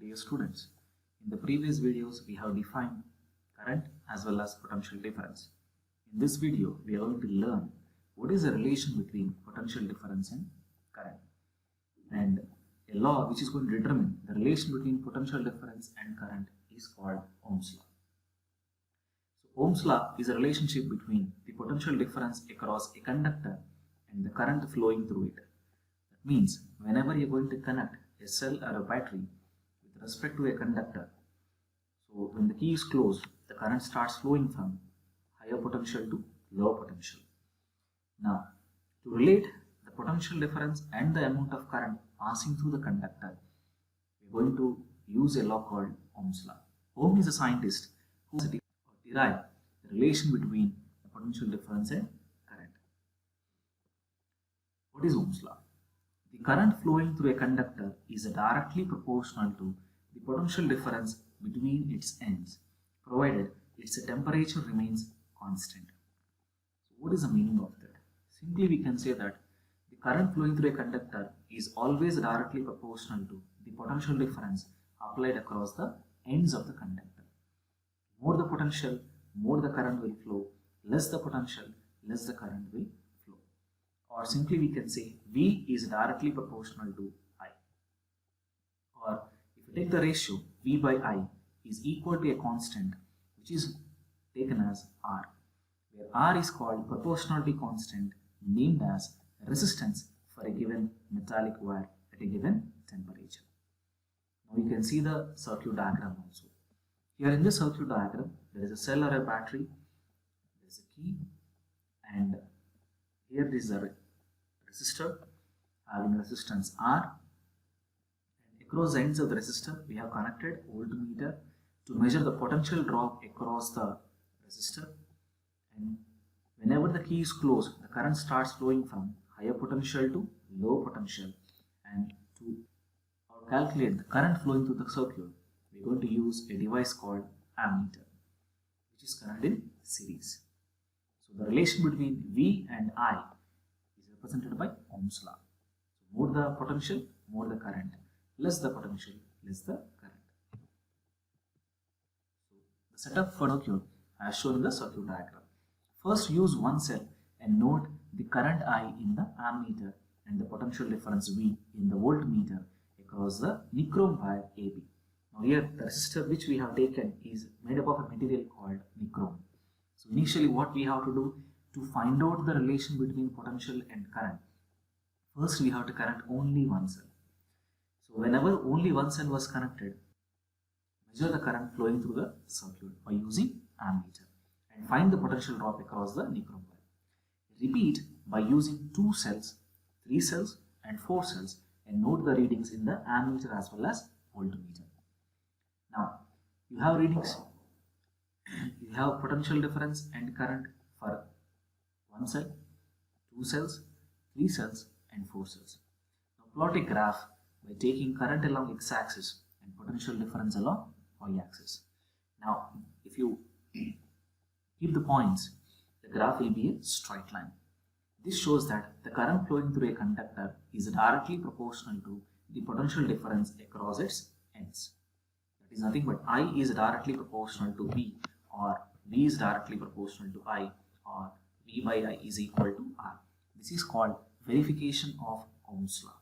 Dear students, in the previous videos we have defined current as well as potential difference. In this video we are going to learn what is the relation between potential difference and current, and a law which is going to determine the relation between potential difference and current is called Ohm's law. So Ohm's law is a relationship between the potential difference across a conductor and the current flowing through it. That means whenever you are going to connect a cell or a battery with respect to a conductor, so when the key is closed, the current starts flowing from higher potential to lower potential. Now, to relate the potential difference and the amount of current passing through the conductor, we are going to use a law called Ohm's law. Ohm is a scientist who derived the relation between the potential difference and current. What is Ohm's law? The current flowing through a conductor is directly proportional to the potential difference between its ends, provided its temperature remains constant. So what is the meaning of that? Simply we can say that the current flowing through a conductor is always directly proportional to the potential difference applied across the ends of the conductor. More the potential, more the current will flow; less the potential, less the current will flow. Or simply we can say V is directly proportional to I. Or if you take the ratio V by I is equal to a constant which is taken as R, where R is called proportionality constant named as resistance for a given metallic wire at a given temperature. Now you can see the circuit diagram also. Here in this circuit diagram there is a cell or a battery, there is a key, and here there is a resistor having resistance R, and across the ends of the resistor we have connected voltmeter to measure the potential drop across the resistor, and whenever the key is closed the current starts flowing from higher potential to low potential. And to calculate the current flowing through the circuit we are going to use a device called ammeter, which is connected in series. So the relation between V and I is represented by Ohm's law. So more the potential, more the current; less the potential, less the current. So the setup for circuit as shown in the circuit diagram. First use one cell and note the current I in the ammeter and the potential difference V in the voltmeter across the nichrome wire AB. Now here the resistor which we have taken is made up of a material called nichrome. So initially what we have to do to find out the relation between potential and current, first we have to connect only one cell. So whenever only one cell was connected, measure the current flowing through the circuit by using ammeter and find the potential drop across the nichrome wire. Repeat by using 2 cells, 3 cells and 4 cells and note the readings in the ammeter as well as voltmeter. Now you have readings, you have potential difference and current for 1 cell, 2 cells, 3 cells and 4 cells. Now plot a graph by taking current along x-axis and potential difference along y-axis. Now if you keep the points, the graph will be a straight line. This shows that the current flowing through a conductor is directly proportional to the potential difference across its ends. That is nothing but I is directly proportional to V, or V is directly proportional to I, or V by I is equal to R. This is called verification of Ohm's law.